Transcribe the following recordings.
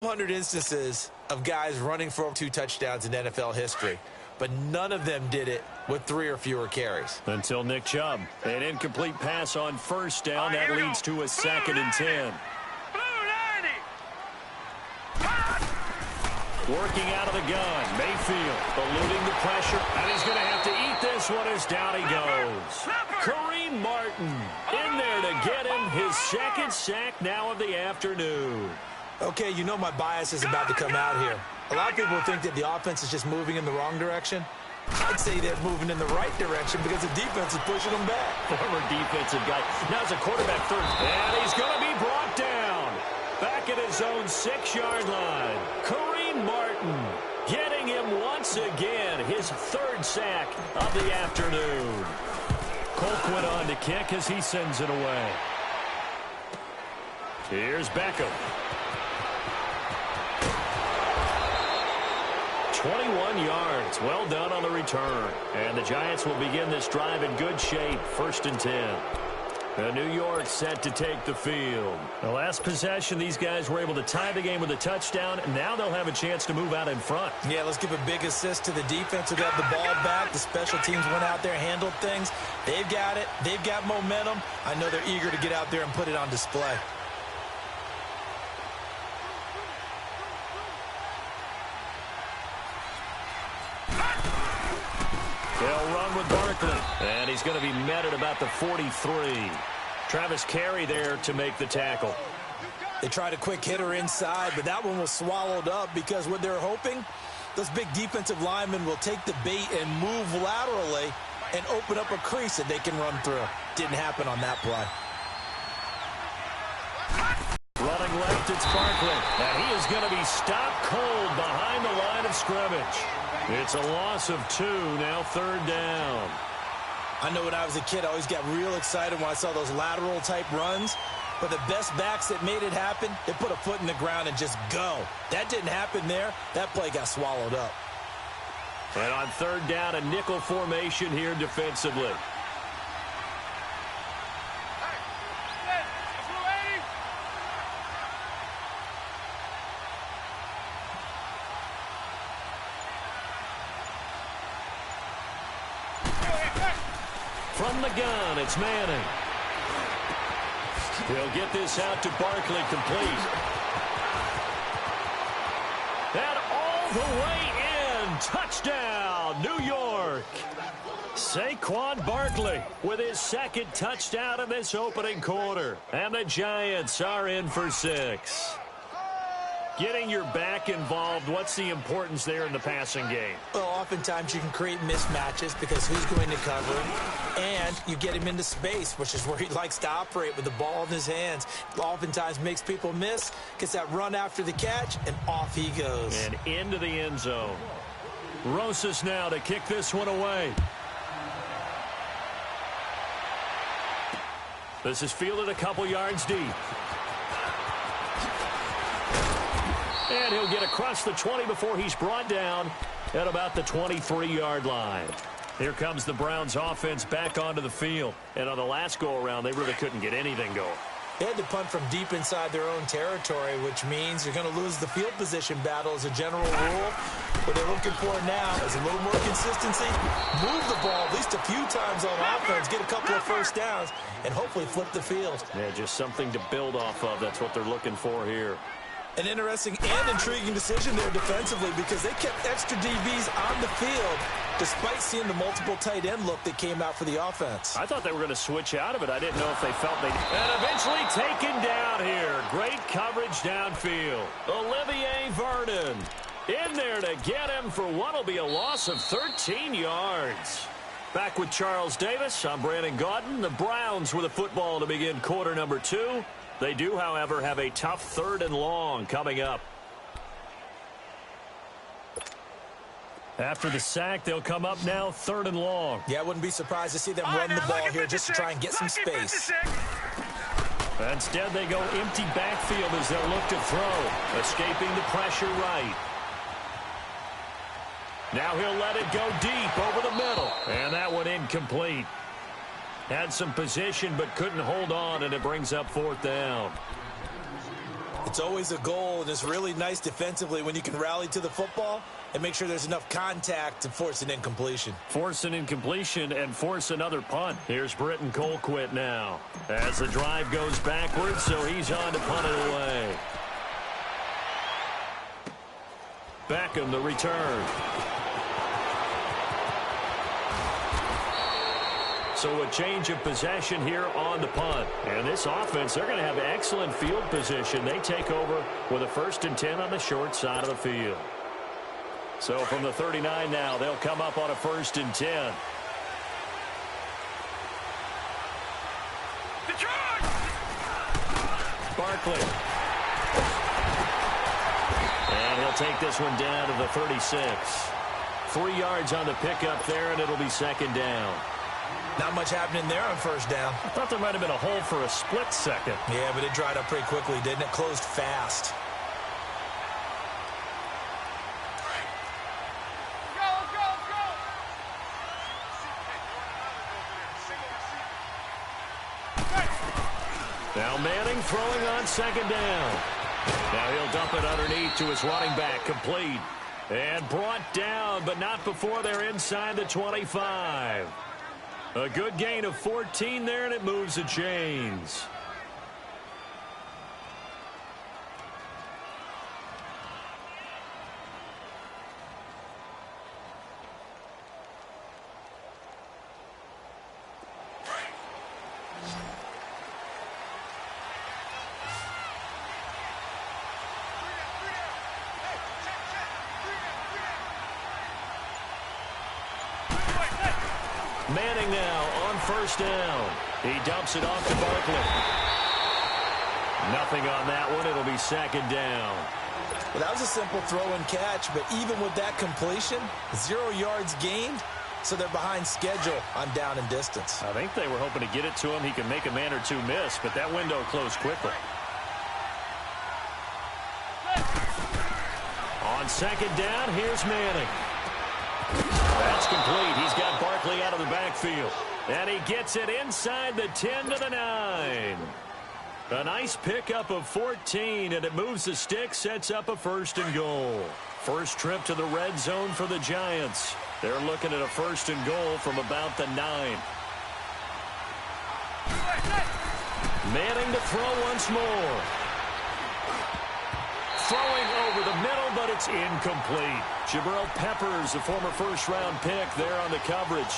100 instances of guys running for 2 touchdowns in NFL history, but none of them did it with 3 or fewer carries. Until Nick Chubb. An incomplete pass on first down. That leads to a 2nd and 10. Working out of the gun. Mayfield eluding the pressure. And he's going to have to eat this one as down he goes. Kareem Martin in there to get him his 2nd sack now of the afternoon. Okay, you know my bias is about to come out here. A lot of people think that the offense is just moving in the wrong direction. I'd say they're moving in the right direction because the defense is pushing them back. Former defensive guy. Now it's a quarterback third. And he's going to be brought down. Back at his own 6-yard line. Kareem Martin getting him once again his 3rd sack of the afternoon. Colquitt on to kick as he sends it away. Here's Beckham. 21 yards. Well done on the return. And the Giants will begin this drive in good shape. 1st and 10. New York set to take the field. The last possession, these guys were able to tie the game with a touchdown. And now they'll have a chance to move out in front. Yeah, let's give a big assist to the defense who got the ball back. The special teams went out there, handled things. They've got it. They've got momentum. I know they're eager to get out there and put it on display. They'll run with Barkley. And he's going to be met at about the 43. Travis Carey there to make the tackle. They tried a quick hitter inside, but that one was swallowed up because what they're hoping, those big defensive linemen will take the bait and move laterally and open up a crease that they can run through. Didn't happen on that play. Running left, it's Barkley. And he is going to be stopped cold behind the line of scrimmage. It's a loss of 2, now 3rd down. I know when I was a kid, I always got real excited when I saw those lateral-type runs. But the best backs that made it happen, they put a foot in the ground and just go. That didn't happen there. That play got swallowed up. And on 3rd down, a nickel formation here defensively. From the gun, it's Manning. He'll get this out to Barkley complete. And all the way in. Touchdown, New York. Saquon Barkley with his 2nd touchdown in this opening quarter. And the Giants are in for 6. Getting your back involved, what's the importance there in the passing game? Well, oftentimes you can create mismatches because who's going to cover him, and you get him into space, which is where he likes to operate with the ball in his hands. Oftentimes makes people miss, gets that run after the catch, and off he goes. And into the end zone. Rosas now to kick this one away. This is fielded a couple yards deep. And he'll get across the 20 before he's brought down at about the 23-yard line. Here comes the Browns offense back onto the field. And on the last go-around, they really couldn't get anything going. They had to punt from deep inside their own territory, which means you're going to lose the field position battle as a general rule. What they're looking for now is a little more consistency, move the ball at least a few times on offense, get a couple of first downs, and hopefully flip the field. Yeah, just something to build off of. That's what they're looking for here. An interesting and intriguing decision there defensively because they kept extra DBs on the field despite seeing the multiple tight end look that came out for the offense. I thought they were going to switch out of it. I didn't know if they felt they... And eventually taken down here. Great coverage downfield. Olivier Vernon in there to get him for what will be a loss of 13 yards. Back with Charles Davis, I'm Brandon Gaudin. The Browns with a football to begin quarter number 2. They do, however, have a tough 3rd and long coming up. After the sack, they'll come up now 3rd and long. Yeah, I wouldn't be surprised to see them run the ball here just to try and get some space. Instead, they go empty backfield as they'll look to throw, escaping the pressure right. Now he'll let it go deep over the middle, and that one incomplete. Had some position but couldn't hold on, and it brings up 4th down. It's always a goal, and it's really nice defensively when you can rally to the football and make sure there's enough contact to force an incompletion. Force an incompletion and force another punt. Here's Britton Colquitt now as the drive goes backwards, so he's on to punt it away. Beckham the return. So a change of possession here on the punt. And this offense, they're going to have excellent field position. They take over with a 1st and 10 on the short side of the field. So from the 39 now, they'll come up on a 1st and 10. Barkley. And he'll take this one down to the 36. 3 yards on the pickup there, and it'll be 2nd down. Not much happening there on 1st down. I thought there might have been a hole for a split second. Yeah, but it dried up pretty quickly, didn't it? Closed fast. Now Manning throwing on 2nd down. Now he'll dump it underneath to his running back, complete. And brought down, but not before they're inside the 25. A good gain of 14 there, and it moves the chains. Manning now on 1st down. He dumps it off to Barkley. Nothing on that one. It'll be 2nd down. Well, that was a simple throw and catch, but even with that completion, 0 yards gained, so they're behind schedule on down and distance. I think they were hoping to get it to him. He could make a man or two miss, but that window closed quickly. On 2nd down, here's Manning. That's complete. He's got Barkley out of the backfield. And he gets it inside the 10 to the 9. A nice pickup of 14, and it moves the stick, sets up a 1st and goal. First trip to the red zone for the Giants. They're looking at a 1st and goal from about the 9. Manning to throw once more. Throwing over the middle, but it's incomplete. Jabril Peppers, the former 1st-round pick, there on the coverage.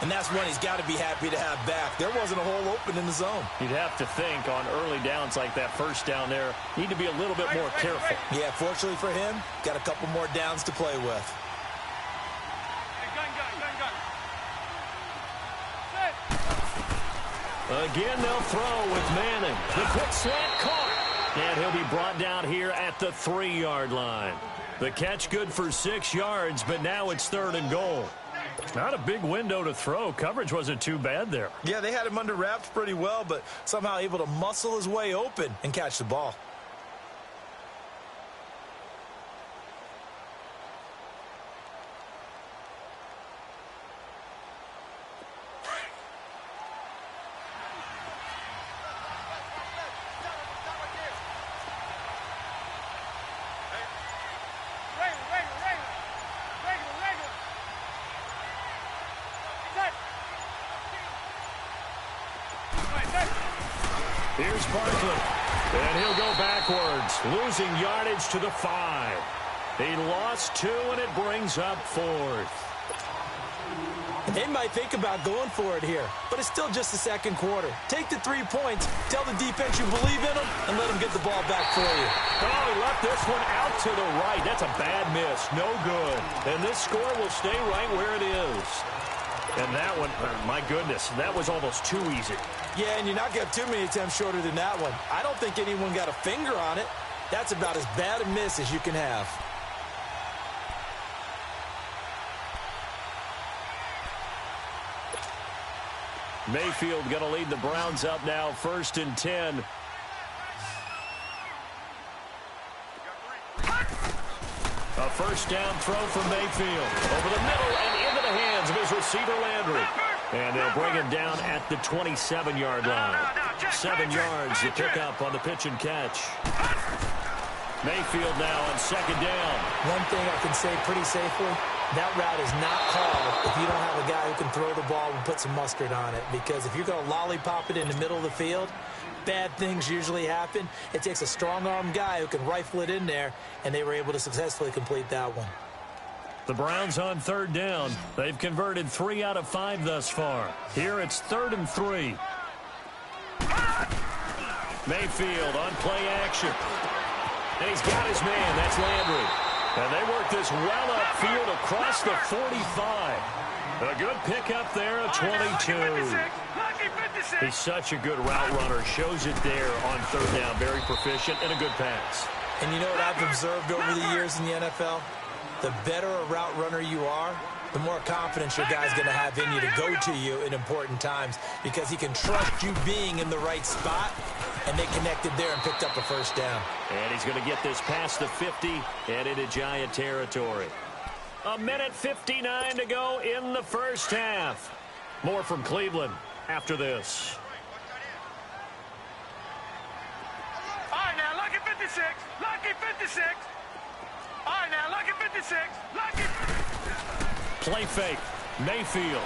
And that's one he's got to be happy to have back. There wasn't a hole open in the zone. You'd have to think on early downs like that 1st down there, need to be a little bit more careful. Yeah, fortunately for him, got a couple more downs to play with. Again, they'll throw with Manning. The quick slant caught. And he'll be brought down here at the 3-yard line. The catch good for 6 yards, but now it's 3rd and goal. Not a big window to throw. Coverage wasn't too bad there. Yeah, they had him under wraps pretty well, but somehow able to muscle his way open and catch the ball. Here's Barkley, and he'll go backwards, losing yardage to the 5. He lost 2, and it brings up 4th. They might think about going for it here, but it's still just the 2nd quarter. Take the 3 points, tell the defense you believe in them, and let them get the ball back for you. Oh, he left this one out to the right. That's a bad miss. No good. And this score will stay right where it is. And that one, my goodness, that was almost too easy. Yeah, and you're not going to have too many attempts shorter than that one. I don't think anyone got a finger on it. That's about as bad a miss as you can have. Mayfield going to lead the Browns up now, 1st and 10. A 1st down throw from Mayfield. Over the middle and into the hands of his receiver, Landry. And they'll bring him down at the 27-yard line. 7 yards to pick up on the pitch and catch. Mayfield now on second down. One thing I can say pretty safely, that route is not called if you don't have a guy who can throw the ball and put some mustard on it. Because if you're going to lollipop it in the middle of the field, bad things usually happen. It takes a strong-arm guy who can rifle it in there, and they were able to successfully complete that one. The Browns on third down. They've converted 3 out of 5 thus far. Here it's 3rd and 3. Mayfield on play action. And he's got his man. That's Landry. And they work this well upfield across the 45. A good pickup there at 22. He's such a good route runner. Shows it there on third down. Very proficient and a good pass. And you know what I've observed over the years in the NFL? The better a route runner you are, the more confidence your guy's going to have in you to go to you in important times because he can trust you being in the right spot, and they connected there and picked up a first down. And he's going to get this past the 50 and into Giant territory. 1:59 to go in the first half. More from Cleveland after this. All right, now, lucky 56. Lucky 56. All right, now, lucky 56. Lucky. Play fake. Mayfield.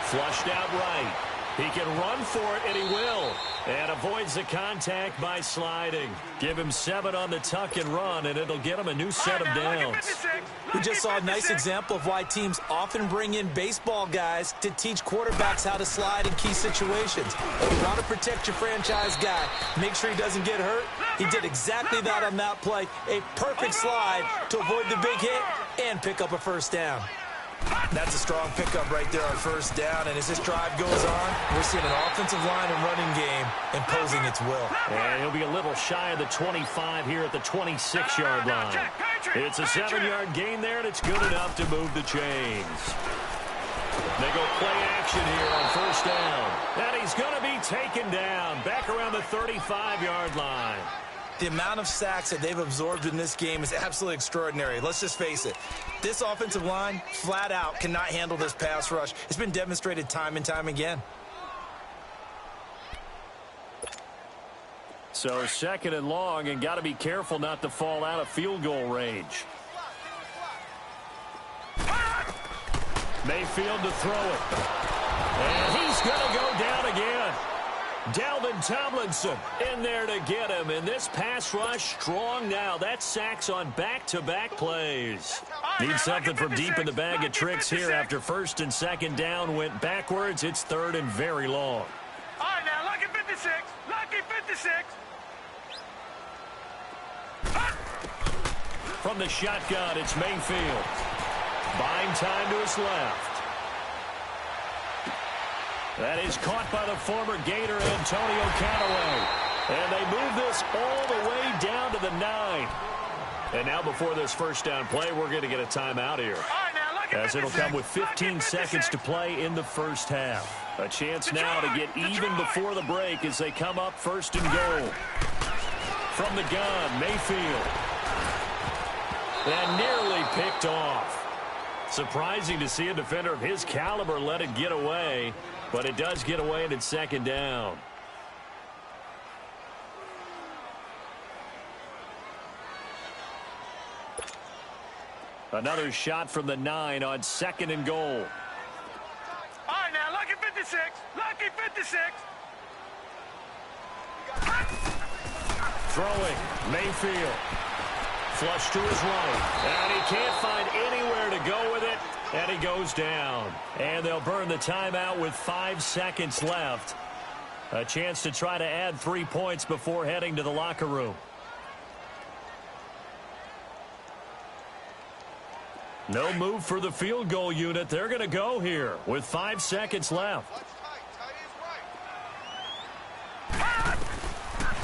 Flushed out right. He can run for it, and he will. And avoids the contact by sliding. Give him 7 on the tuck and run, and it'll get him a new set of downs. We just saw a nice example of why teams often bring in baseball guys to teach quarterbacks how to slide in key situations. If you want to protect your franchise guy, make sure he doesn't get hurt. He did exactly that on that play. A perfect slide to avoid the big hit and pick up a first down. That's a strong pickup right there on first down, and as this drive goes on, we're seeing an offensive line and running game imposing its will. And he'll be a little shy of the 25 here at the 26-yard line. It's a 7-yard gain there, and it's good enough to move the chains. They go play action here on first down. And he's going to be taken down back around the 35-yard line. The amount of sacks that they've absorbed in this game is absolutely extraordinary. Let's just face it. This offensive line, flat out, cannot handle this pass rush. It's been demonstrated time and time again. So 2nd and long, and got to be careful not to fall out of field goal range. Mayfield to throw it. And he's going to go down again. Dalvin Tomlinson in there to get him. And this pass rush strong now. That's sacks on back-to-back plays. Need something from deep in the bag of tricks here after 1st and 2nd down went backwards. It's 3rd and very long. All right, now, lucky 56. Lucky 56. From the shotgun, it's Mayfield. Buying time to his left. That is caught by the former Gator, Antonio Callaway. And they move this all the way down to the 9. And now before this first down play, we're going to get a timeout here. As it'll come with 15 seconds to play in the first half. A chance now to get even before the break as they come up 1st and goal. From the gun, Mayfield. And nearly picked off. Surprising to see a defender of his caliber let it get away. But it does get away, and it's 2nd down. Another shot from the 9 on 2nd and goal. All right, now, lucky 56. Lucky 56. Throwing, Mayfield. Flush to his right. And he can't find anywhere to go with it. And he goes down. And they'll burn the timeout with 5 seconds left. A chance to try to add 3 points before heading to the locker room. No move for the field goal unit. They're going to go here with 5 seconds left.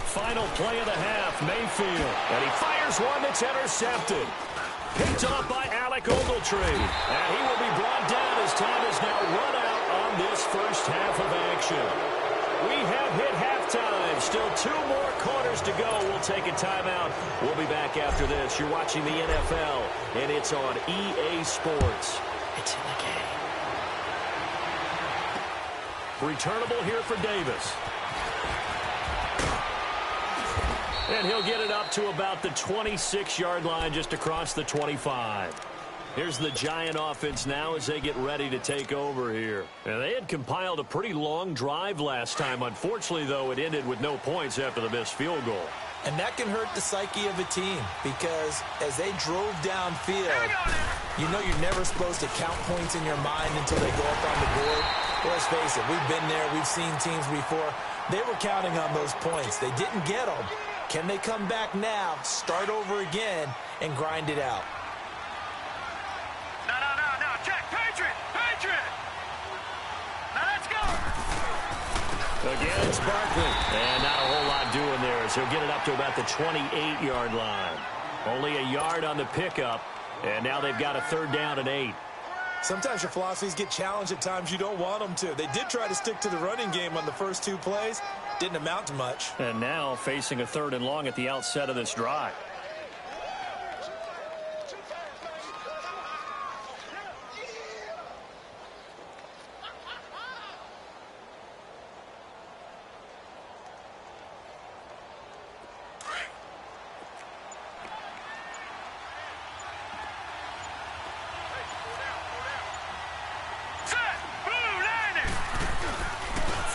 Final play of the half, Mayfield. And he fires one that's intercepted. Picked off by Alec Ogletree. And he will be brought down as time is now run out on this first half of action. We have hit halftime. Still 2 more quarters to go. We'll take a timeout. We'll be back after this. You're watching the NFL, and it's on EA Sports. It's in the game. Returnable here for Davis. And he'll get it up to about the 26-yard line, just across the 25. Here's the Giant offense now as they get ready to take over here. And they had compiled a pretty long drive last time. Unfortunately, though, it ended with no points after the missed field goal. And that can hurt the psyche of a team because as they drove downfield, you know you're never supposed to count points in your mind until they go up on the board. Let's face it, we've been there. We've seen teams before. They were counting on those points. They didn't get them. Can they come back now, start over again, and grind it out? No. Check. Patriot. Now let's go. Again, it's Barkley. And not a whole lot doing there as he'll get it up to about the 28-yard line. Only a yard on the pickup. And now they've got a 3rd down and 8. Sometimes your philosophies get challenged at times you don't want them to. They did try to stick to the running game on the first 2 plays. Didn't amount to much. And now facing a 3rd and long at the outset of this drive.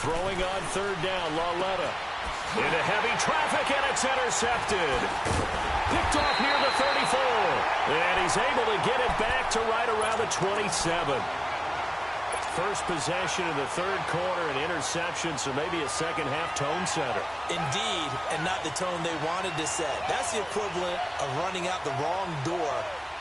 Throwing on 3rd down, Lauletta. Into heavy traffic, and it's intercepted. Picked off near the 34. And he's able to get it back to right around the 27. First possession in the 3rd quarter, an interception, so maybe a second-half tone setter. Indeed, and not the tone they wanted to set. That's the equivalent of running out the wrong door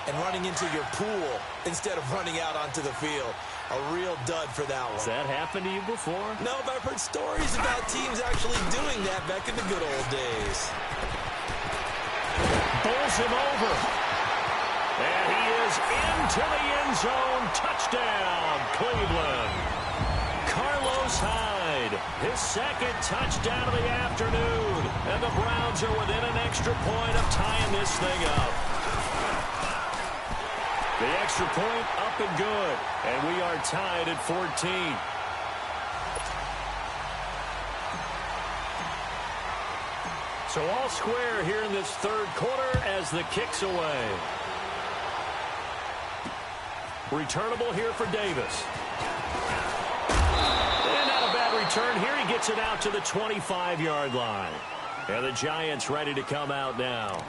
and running into your pool instead of running out onto the field. A real dud for that one. Has that happened to you before? No, but I've heard stories about teams actually doing that back in the good old days. Bowls him over. And he is into the end zone. Touchdown, Cleveland. Carlos Hyde, his 2nd touchdown of the afternoon. And the Browns are within an extra point of tying this thing up. The extra point up and good. And we are tied at 14. So all square here in this 3rd quarter as the kick's away. Returnable here for Davis. And not a bad return here. He gets it out to the 25-yard line. And the Giants ready to come out now.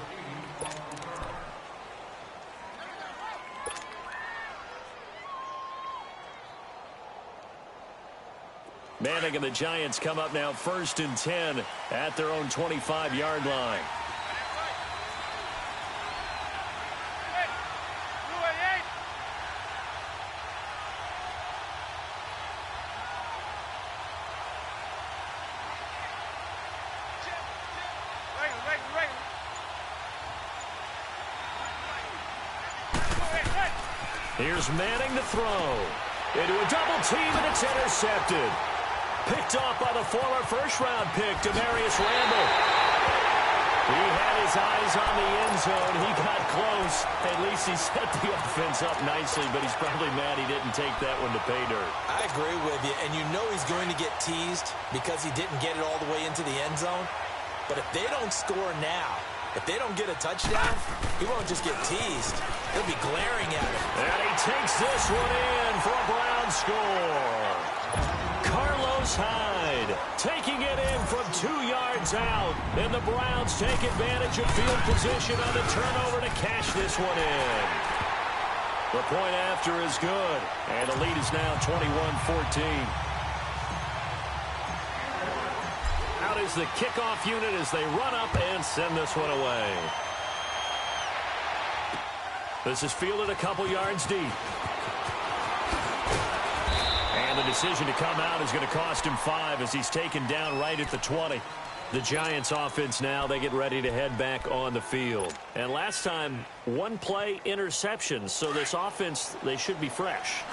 Manning and the Giants come up now 1st and 10 at their own 25-yard line. Here's Manning to throw. Into a double team, and it's intercepted. Picked off by the former first-round pick, Demarius Randall. He had his eyes on the end zone. He got close. At least he set the offense up nicely, but he's probably mad he didn't take that one to pay dirt. I agree with you, and you know he's going to get teased because he didn't get it all the way into the end zone. But if they don't score now, if they don't get a touchdown, he won't just get teased. He'll be glaring at him. And he takes this one in for a Brown score. Carlos Hyde taking it in from 2 yards out. And the Browns take advantage of field position on the turnover to cash this one in. The point after is good. And the lead is now 21-14. Out is the kickoff unit as they run up and send this one away. This is fielded a couple yards deep. And the decision to come out is going to cost him 5 as he's taken down right at the 20. The Giants offense now, they get ready to head back on the field. And last time, 1 play interceptions. So this offense, they should be fresh.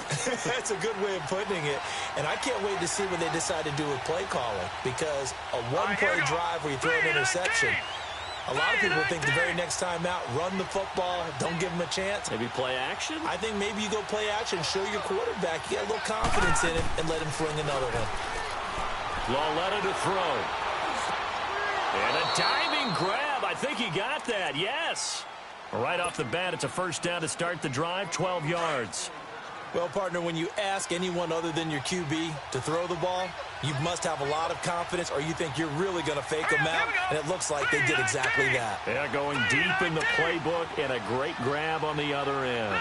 That's a good way of putting it. And I can't wait to see what they decide to do with play calling. Because a 1-play drive where you throw an interception, A lot of people think the very next time out, run the football, don't give him a chance. Maybe play action? I think maybe you go play action, show your quarterback you got a little confidence in him, and let him fling another one. Lauletta to throw. And a diving grab. I think he got that, yes. Right off the bat, it's a first down to start the drive, 12 yards. Well, partner, when you ask anyone other than your QB to throw the ball, you must have a lot of confidence, or you think you're really going to fake them out, and it looks like they did exactly that. Yeah, going deep in the playbook, and a great grab on the other end.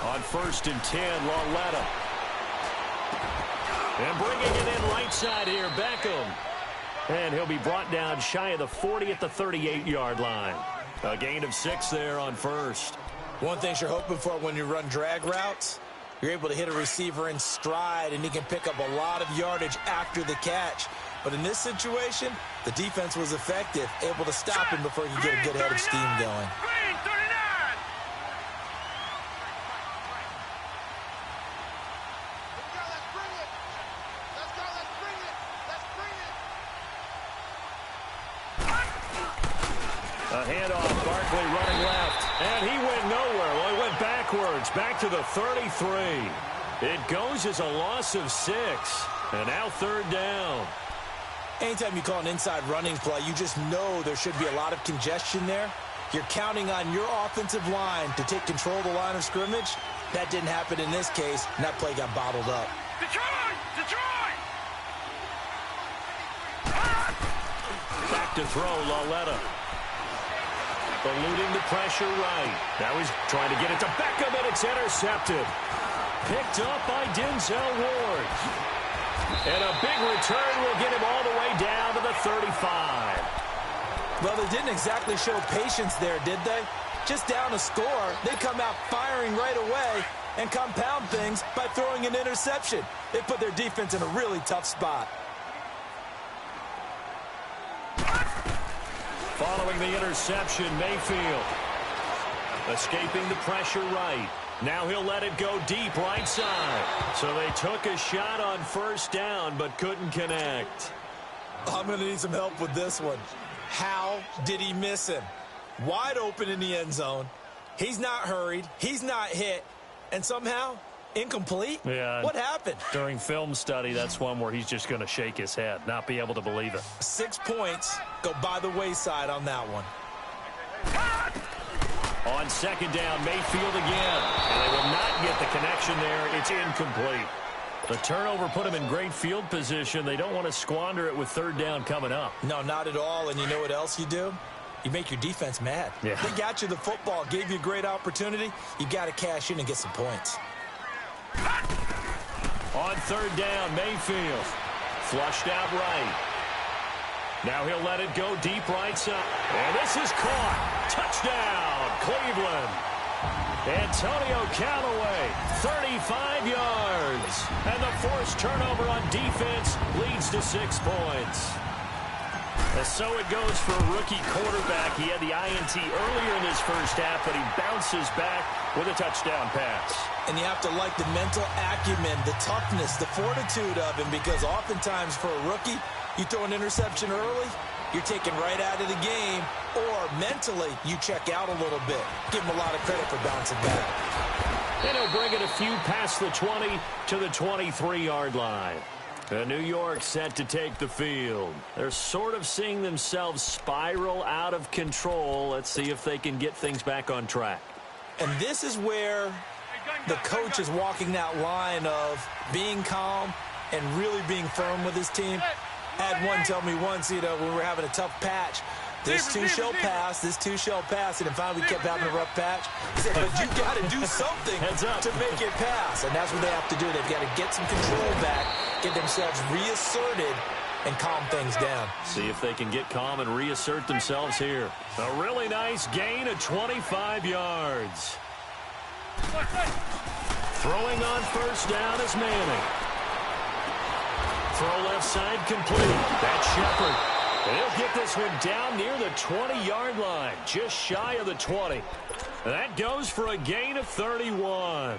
On 1st and 10, Lauletta. And bringing it in right side here, Beckham. And he'll be brought down shy of the 40 at the 38-yard line. A gain of 6 there on 1st. One thing you're hoping for when you run drag routes, you're able to hit a receiver in stride, and he can pick up a lot of yardage after the catch. But in this situation, the defense was effective, able to stop him before he could get a good head of steam going. A handoff, Barkley running left, and he went nowhere. Well, he went backwards, back to the 33. It goes as a loss of 6, and now 3rd down. Anytime you call an inside running play, you just know there should be a lot of congestion there. You're counting on your offensive line to take control of the line of scrimmage. That didn't happen in this case, and that play got bottled up. Detroit! Detroit! Back to throw, Lauletta. Eluding the pressure right. Now he's trying to get it to Beckham, and it's intercepted. Picked up by Denzel Ward. And a big return will get him all the way down to the 35. Well, they didn't exactly show patience there, did they? Just down a score, they come out firing right away and compound things by throwing an interception. They put their defense in a really tough spot. Following the interception, Mayfield escaping the pressure right. Now he'll let it go deep right side. So they took a shot on 1st down but couldn't connect. I'm going to need some help with this one. How did he miss him? Wide open in the end zone. He's not hurried. He's not hit. And somehow, incomplete? Yeah. What happened? During film study, that's one where he's just going to shake his head, not be able to believe it. 6 points go by the wayside on that one. On 2nd down, Mayfield again. And they will not get the connection there. It's incomplete. The turnover put him in great field position. They don't want to squander it with 3rd down coming up. No, not at all. And you know what else you do? You make your defense mad. Yeah. They got you the football, gave you a great opportunity. You got to cash in and get some points. On 3rd down, Mayfield. Flushed out right. Now he'll let it go deep right side. And this is caught. Touchdown, Cleveland. Antonio Callaway, 35 yards. And the forced turnover on defense leads to 6 points. And so it goes for a rookie quarterback. He had the INT earlier in his first half, but he bounces back with a touchdown pass. And you have to like the mental acumen, the toughness, the fortitude of him, because oftentimes for a rookie, you throw an interception early, you're taken right out of the game, or mentally you check out a little bit. Give him a lot of credit for bouncing back. And he'll bring it a few past the 20 to the 23-yard line. New York set to take the field. They're sort of seeing themselves spiral out of control. Let's see if they can get things back on track. And this is where the coach is walking that line of being calm and really being firm with his team. I had one tell me once, when we were having a tough patch, this too shall pass, this too shall pass, and then finally we kept having a rough patch. He said, but you got to do something to make it pass, and that's what they have to do. They've got to get some control back, get themselves reasserted, and calm things down. See if they can get calm and reassert themselves here. A really nice gain of 25 yards. Throwing on 1st down is Manning. Throw left side complete. That's Shepard. And he'll get this one down near the 20-yard line, just shy of the 20. That goes for a gain of 31.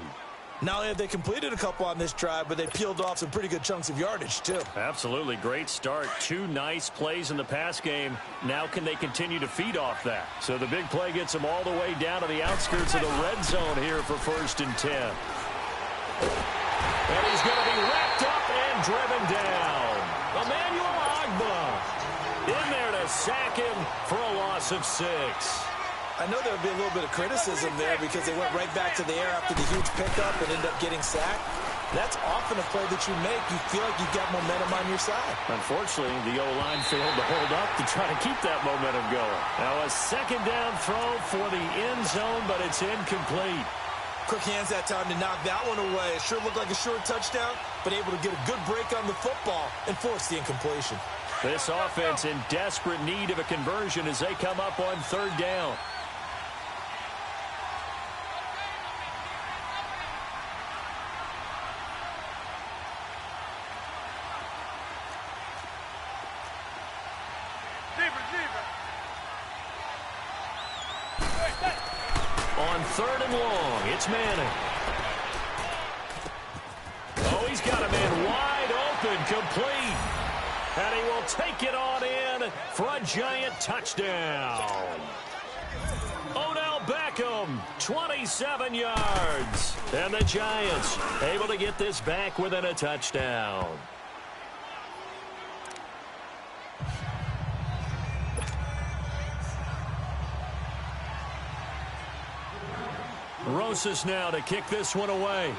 Not only have they completed a couple on this drive, but they peeled off some pretty good chunks of yardage, too. Absolutely great start. 2 nice plays in the pass game. Now can they continue to feed off that? So the big play gets them all the way down to the outskirts of the red zone here for 1st and 10. And he's going to be wrapped up and driven down. Emmanuel Agba in there to sack him for a loss of 6. I know there would be a little bit of criticism there because they went right back to the air after the huge pickup and ended up getting sacked. That's often a play that you make. You feel like you've got momentum on your side. Unfortunately, the O-line failed to hold up to try to keep that momentum going. Now a 2nd down throw for the end zone, but it's incomplete. Quick hands that time to knock that one away. It sure looked like a short touchdown, but able to get a good break on the football and force the incompletion. This offense in desperate need of a conversion as they come up on 3rd down. On 3rd and long, it's Manning. Oh, he's got a man wide open, complete. And he will take it on in for a giant touchdown. Odell Beckham, 27 yards. And the Giants able to get this back within a touchdown. Rosas now to kick this one away.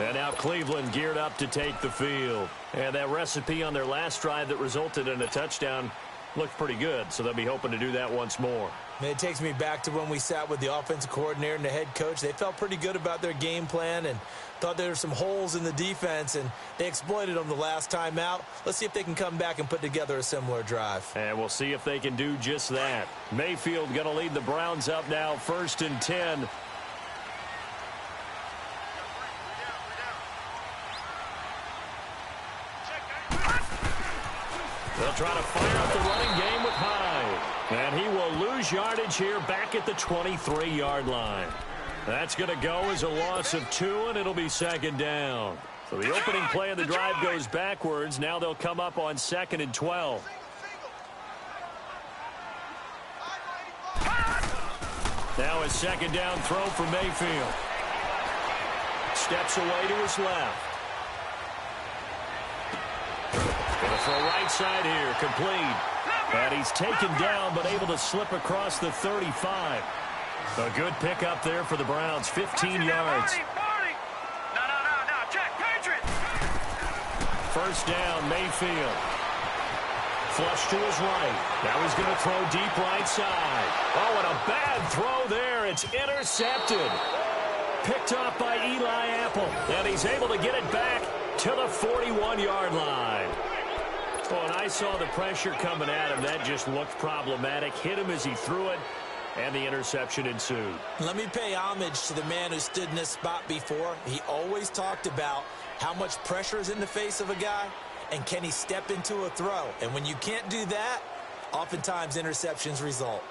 And now Cleveland geared up to take the field. And that recipe on their last drive that resulted in a touchdown looked pretty good, so they'll be hoping to do that once more. It takes me back to when we sat with the offensive coordinator and the head coach. They felt pretty good about their game plan and thought there were some holes in the defense, and they exploited them the last time out. Let's see if they can come back and put together a similar drive. And we'll see if they can do just that. Mayfield going to lead the Browns up now, 1st and 10. They'll try to fire up the running game with Hyde. And he will lose yardage here back at the 23-yard line. That's going to go as a loss of 2, and it'll be 2nd down. So the opening play of the drive goes backwards. Now they'll come up on 2nd and 12. Now a 2nd down throw for Mayfield. Steps away to his left. Going to throw right side here, complete. And he's taken down, but able to slip across the 35. A good pickup there for the Browns, 15 yards. No, check, Patriots. 1st down, Mayfield. Flush to his right. Now he's going to throw deep right side. Oh, and a bad throw there. It's intercepted. Picked off by Eli Apple. And he's able to get it back to the 41-yard line. Oh, and I saw the pressure coming at him. That just looked problematic. Hit him as he threw it, and the interception ensued. Let me pay homage to the man who stood in this spot before. He always talked about how much pressure is in the face of a guy, and can he step into a throw. And when you can't do that, oftentimes interceptions result.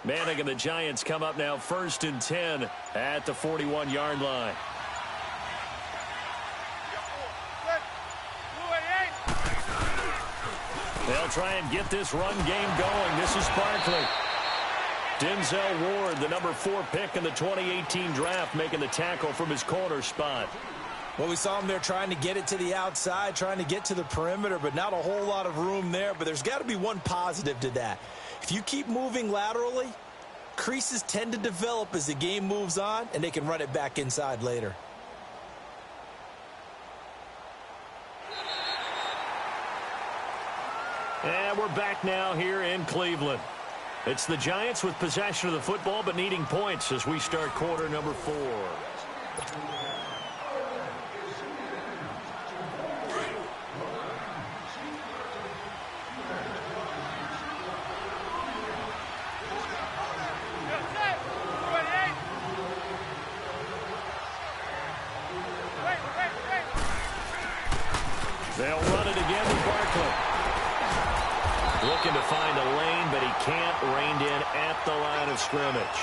Manning and the Giants come up now 1st and 10 at the 41-yard line. They'll try and get this run game going. This is Barkley. Denzel Ward, the number 4 pick in the 2018 draft, making the tackle from his corner spot. Well, we saw him there trying to get it to the outside, trying to get to the perimeter, but not a whole lot of room there. But there's got to be one positive to that. If you keep moving laterally, creases tend to develop as the game moves on, and they can run it back inside later. And we're back now here in Cleveland. It's the Giants with possession of the football, but needing points as we start quarter number 4. They'll run it again with Barkley. Looking to find a lane, but he can't. Reined in at the line of scrimmage.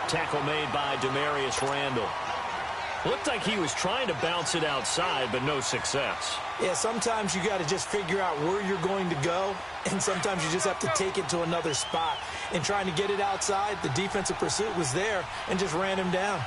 Tackle made by Demarius Randall. Looked like he was trying to bounce it outside, but no success. Yeah, sometimes you got to just figure out where you're going to go, and sometimes you just have to take it to another spot. In trying to get it outside, the defensive pursuit was there and just ran him down.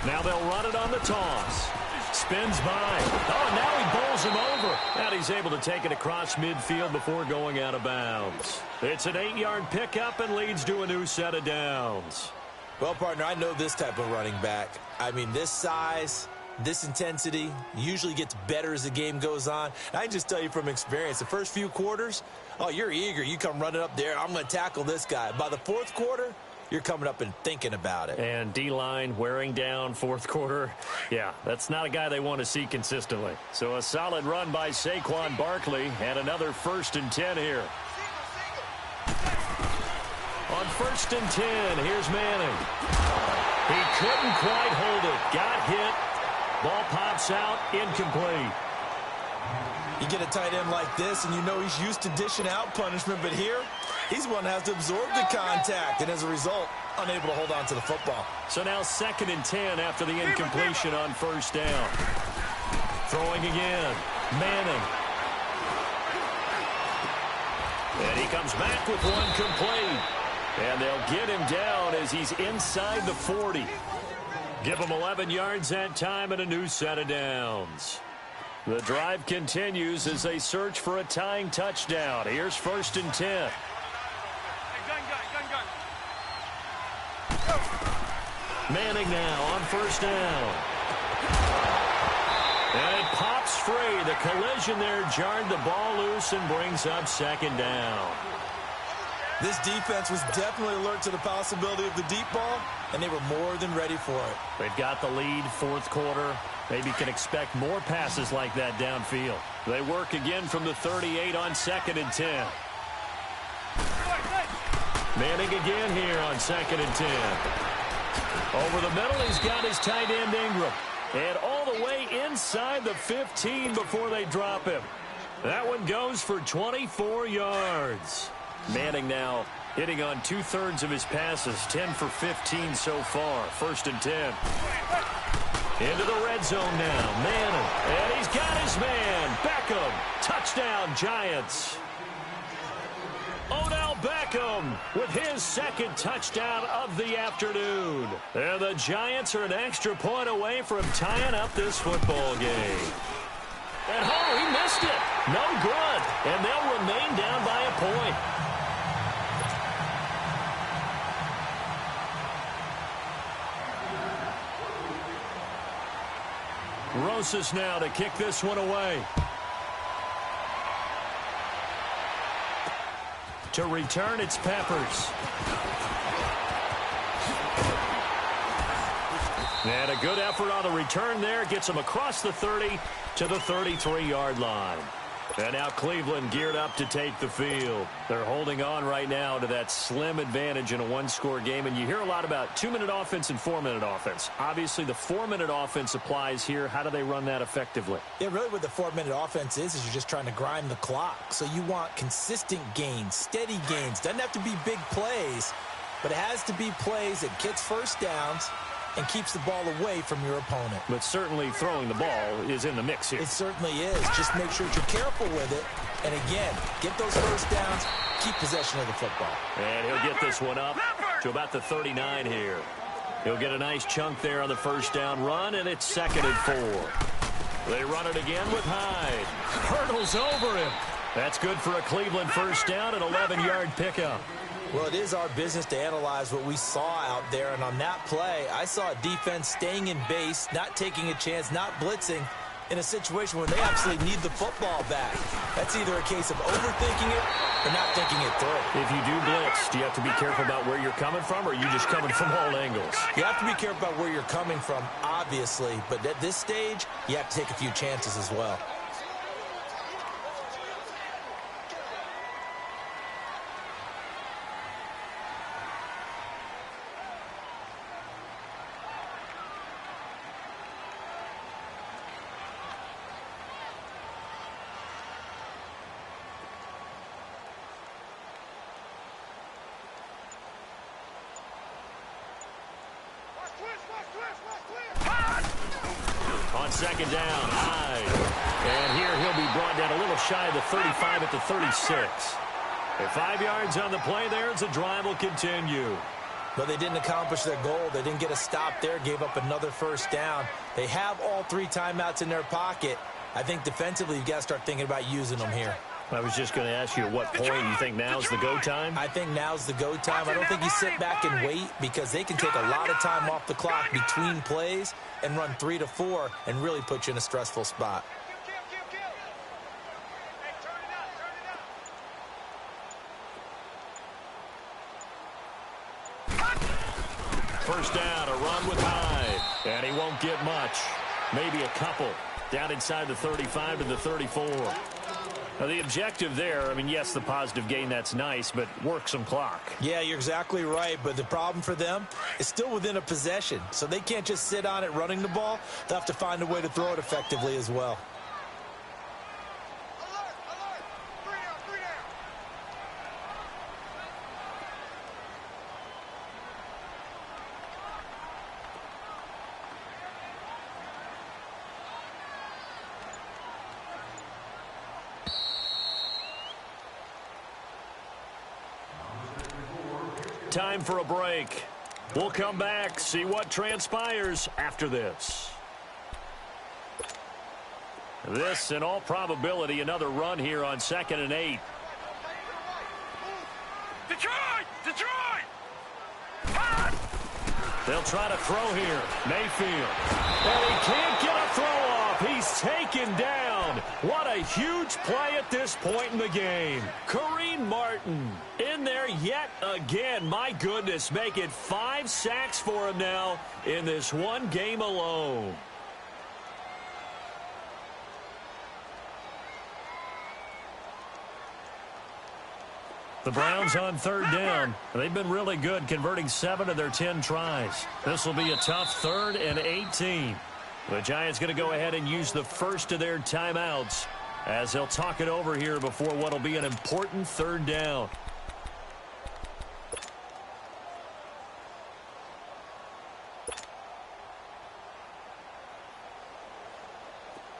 Now they'll run it on the toss. Spins by. Oh, and now he bowls him over. And he's able to take it across midfield before going out of bounds. It's an 8-yard pickup and leads to a new set of downs. Well, partner, I know this type of running back. I mean, this size, this intensity usually gets better as the game goes on. And I can just tell you from experience, the first few quarters, oh, you're eager. You come running up there, I'm going to tackle this guy. By the fourth quarter, you're coming up and thinking about it. And D-line wearing down fourth quarter. Yeah, that's not a guy they want to see consistently. So a solid run by Saquon Barkley and another 1st and 10 here. On 1st and 10, here's Manning. He couldn't quite hold it. Got hit. Ball pops out, incomplete. You get a tight end like this, and you know he's used to dishing out punishment, but here, he's one that has to absorb the contact, and as a result, unable to hold on to the football. So now 2nd and 10 after the incompletion on 1st down. Throwing again. Manning. And he comes back with one complete. And they'll get him down as he's inside the 40. Give him 11 yards that time and a new set of downs. The drive continues as they search for a tying touchdown. Here's 1st and 10. Manning now on 1st down. And it pops free. The collision there jarred the ball loose and brings up 2nd down. This defense was definitely alert to the possibility of the deep ball, and they were more than ready for it. They've got the lead, 4th quarter. Maybe can expect more passes like that downfield. They work again from the 38 on 2nd and 10. Manning again here on 2nd and 10. Over the middle, he's got his tight end Ingram. And all the way inside the 15 before they drop him. That one goes for 24 yards. Manning now hitting on 2/3 of his passes, 10 for 15 so far. 1st and 10. Into the red zone now. Manning. And he's got his man. Beckham. Touchdown, Giants. Odell Beckham with his 2nd touchdown of the afternoon. And the Giants are an extra point away from tying up this football game. And oh, he missed it. No good. And they'll remain down by a point. Rosas now to kick this one away. To return, it's Peppers. And a good effort on the return there. Gets him across the 30 to the 33-yard line. And now Cleveland geared up to take the field. They're holding on right now to that slim advantage in a one-score game. And you hear a lot about 2-minute offense and 4-minute offense. Obviously, the 4-minute offense applies here. How do they run that effectively? Yeah, really what the 4-minute offense is you're just trying to grind the clock. So you want consistent gains, steady gains. Doesn't have to be big plays, but it has to be plays that gets first downs and keeps the ball away from your opponent. But certainly throwing the ball is in the mix here. It certainly is. Just make sure that you're careful with it. And again, get those first downs, keep possession of the football. And he'll get this one up to about the 39 here. He'll get a nice chunk there on the 1st down run, and it's 2nd and 4. They run it again with Hyde. Hurdles over him. That's good for a Cleveland 1st down, an 11-yard pickup. Well, it is our business to analyze what we saw out there, and on that play, I saw a defense staying in base, not taking a chance, not blitzing, in a situation where they absolutely need the football back. That's either a case of overthinking it or not thinking it through. If you do blitz, do you have to be careful about where you're coming from, or are you just coming from all angles? You have to be careful about where you're coming from, obviously, but at this stage, you have to take a few chances as well. On second down, Hyde. And here he'll be brought down a little shy of the 35 at the 36. At 5 yards on the play there as the drive will continue. But they didn't accomplish their goal. They didn't get a stop there, gave up another first down. They have all 3 timeouts in their pocket. I think defensively you've got to start thinking about using them here. I was just going to ask you at what point you think now's the go time? I think now's the go time. I don't think you sit back and wait because they can take a lot of time off the clock between plays and run 3 to 4 and really put you in a stressful spot. First down, a run with Hyde. And he won't get much. Maybe a couple. Down inside the 35 to the 34. Now, the objective there, I mean, yes, the positive gain, that's nice, but work some clock. Yeah, you're exactly right, but the problem for them is still within a possession, so they can't just sit on it running the ball. They'll have to find a way to throw it effectively as well. Time for a break. We'll come back, see what transpires after this. This, in all probability, another run here on 2nd and 8. Detroit! Detroit! They'll try to throw here. Mayfield. And he can't get a throw off. He's taken down. What a huge play at this point in the game. Kareem Martin in there yet again. My goodness, make it 5 sacks for him now in this one game alone. The Browns on 3rd down. They've been really good, converting 7 of their 10 tries. This will be a tough 3rd and 18. The Giants going to go ahead and use the first of their timeouts as they'll talk it over here before what will be an important 3rd down.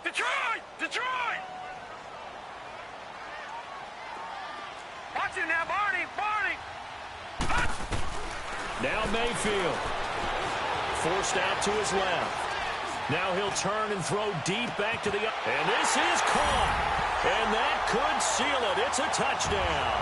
Detroit! Detroit! Watch it now, Barney! Barney! Now Mayfield. Forced out to his left. Now he'll turn and throw deep back to the... And this is caught. And that could seal it. It's a touchdown.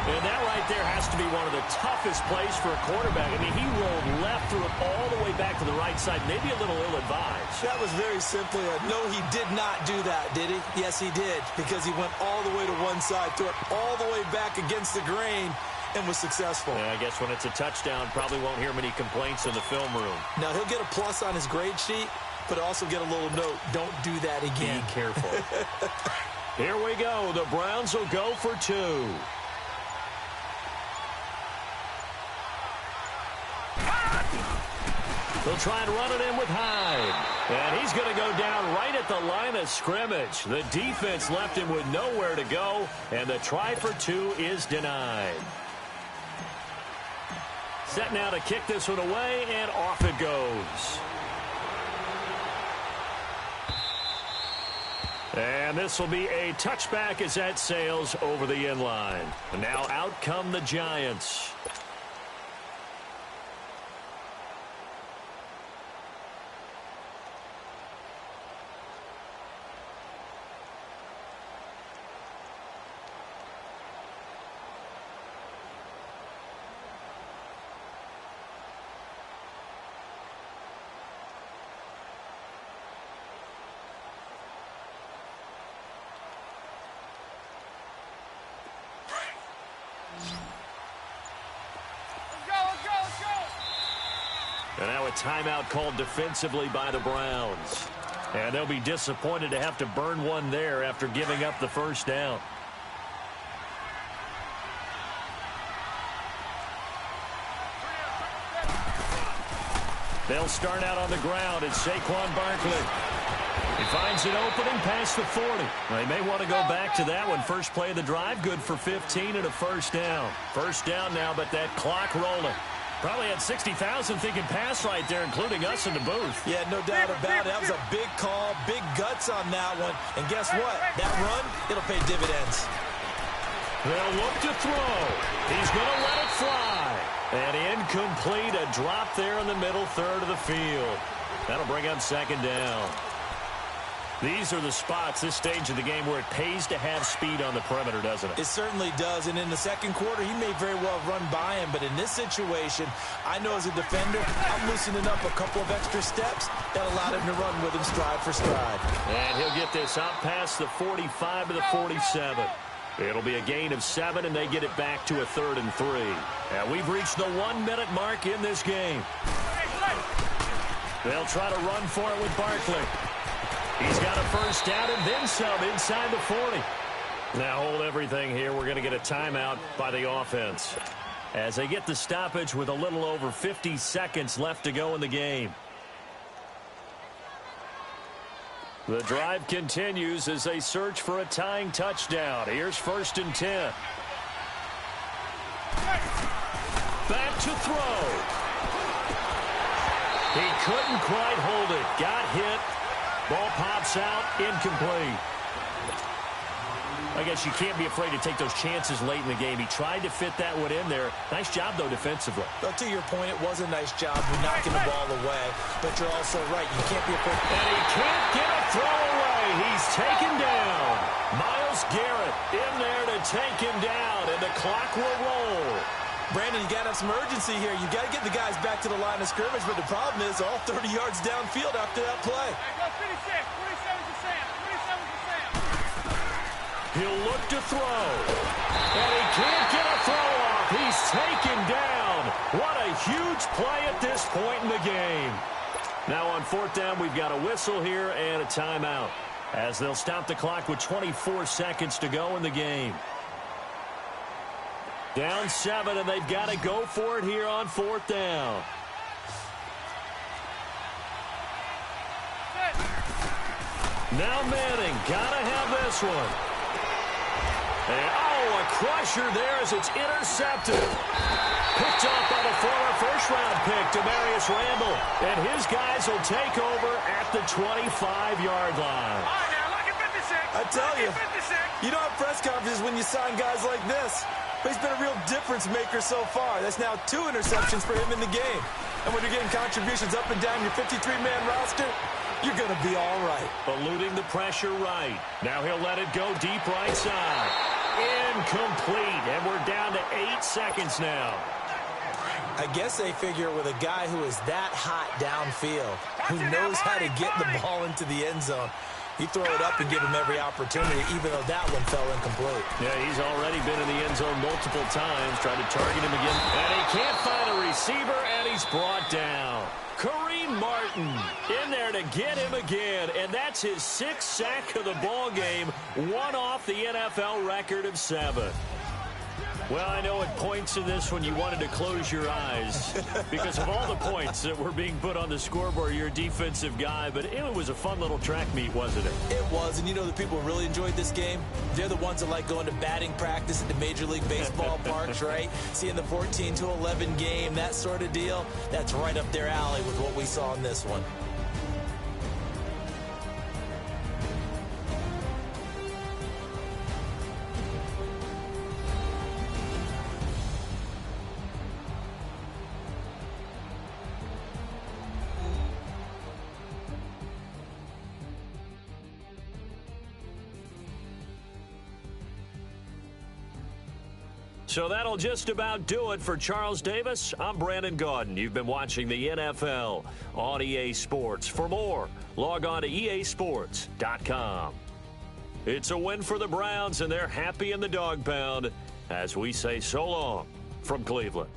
And that right there has to be one of the toughest plays for a quarterback. I mean, he rolled left, threw it all the way back to the right side. Maybe a little ill-advised. That was very simply a no, he did not do that, did he? Yes, he did, because he went all the way to one side, threw it all the way back against the grain, and was successful. Yeah, I guess when it's a touchdown, probably won't hear many complaints in the film room. Now, he'll get a plus on his grade sheet, but also get a little note, don't do that again. Be careful. Here we go. The Browns will go for 2. They'll try and run it in with Hyde. And he's going to go down right at the line of scrimmage. The defense left him with nowhere to go, and the try for 2 is denied. Set now to kick this one away, and off it goes. And this will be a touchback as that sails over the end line. And now out come the Giants. And now a timeout called defensively by the Browns. And they'll be disappointed to have to burn one there after giving up the first down. They'll start out on the ground. It's Saquon Barkley. He finds an opening past the 40. They may want to go back to that one. First play of the drive, good for 15 and a first down. First down now, but that clock rolling. Probably had 60,000 thinking pass right there, including us in the booth. Yeah, no doubt about it. That was a big call, big guts on that one. And guess what? That run, it'll pay dividends. They'll look to throw. He's going to let it fly. And incomplete, a drop there in the middle third of the field. That'll bring up second down. These are the spots, this stage of the game, where it pays to have speed on the perimeter, doesn't it? It certainly does. And in the second quarter, he may very well run by him. But in this situation, I know as a defender, I'm loosening up a couple of extra steps that allowed him to run with him stride for stride. And he'll get this out past the 45 to the 47. It'll be a gain of 7, and they get it back to a 3rd and 3. And we've reached the 1-minute mark in this game. They'll try to run for it with Barkley. He's got a first down and then some inside the 40. Now hold everything here. We're going to get a timeout by the offense as they get the stoppage with a little over 50 seconds left to go in the game. The drive continues as they search for a tying touchdown. Here's 1st and 10. Back to throw. He couldn't quite hold it. Got hit. Ball pops out, incomplete. I guess you can't be afraid to take those chances late in the game. He tried to fit that one in there. Nice job, though, defensively. But to your point, it was a nice job of knocking the ball away. But you're also right. You can't be afraid. And he can't get a throw away. He's taken down. Myles Garrett in there to take him down, and the clock will roll. Brandon, you got to have some urgency here. You got to get the guys back to the line of scrimmage, but the problem is all 30 yards downfield after that play. He'll look to throw. And he can't get a throw off. He's taken down. What a huge play at this point in the game. Now on 4th down, we've got a whistle here and a timeout as they'll stop the clock with 24 seconds to go in the game. Down 7, and they've got to go for it here on 4th down. Now Manning, gotta have this one. And, a crusher there as it's intercepted. Picked off by the former first-round pick, Demarius Randall. And his guys will take over at the 25-yard line. I tell you, you don't have press conferences when you sign guys like this. But he's been a real difference maker so far. That's now 2 interceptions for him in the game. And when you're getting contributions up and down your 53-man roster, you're going to be all right. Eluding the pressure right. Now he'll let it go deep right side. Incomplete. And we're down to 8 seconds now. I guess they figure with a guy who is that hot downfield, who knows how to get the ball into the end zone, you throw it up and give him every opportunity, even though that one fell incomplete. Yeah, he's already been in the end zone multiple times, tried to target him again. And he can't find a receiver, and he's brought down. Kareem Martin in there to get him again, and that's his 6th sack of the ball game, one off the NFL record of 7. Well, I know at points in this one you wanted to close your eyes because of all the points that were being put on the scoreboard. You're a defensive guy, but it was a fun little track meet, wasn't it? It was, and you know the people who really enjoyed this game? They're the ones that like going to batting practice at the Major League Baseball parks, right? Seeing the 14-11 game, that sort of deal, that's right up their alley with what we saw in this one. So that'll just about do it for Charles Davis. I'm Brandon Gaudin. You've been watching the NFL on EA Sports. For more, log on to easports.com. It's a win for the Browns, and they're happy in the dog pound as we say so long from Cleveland.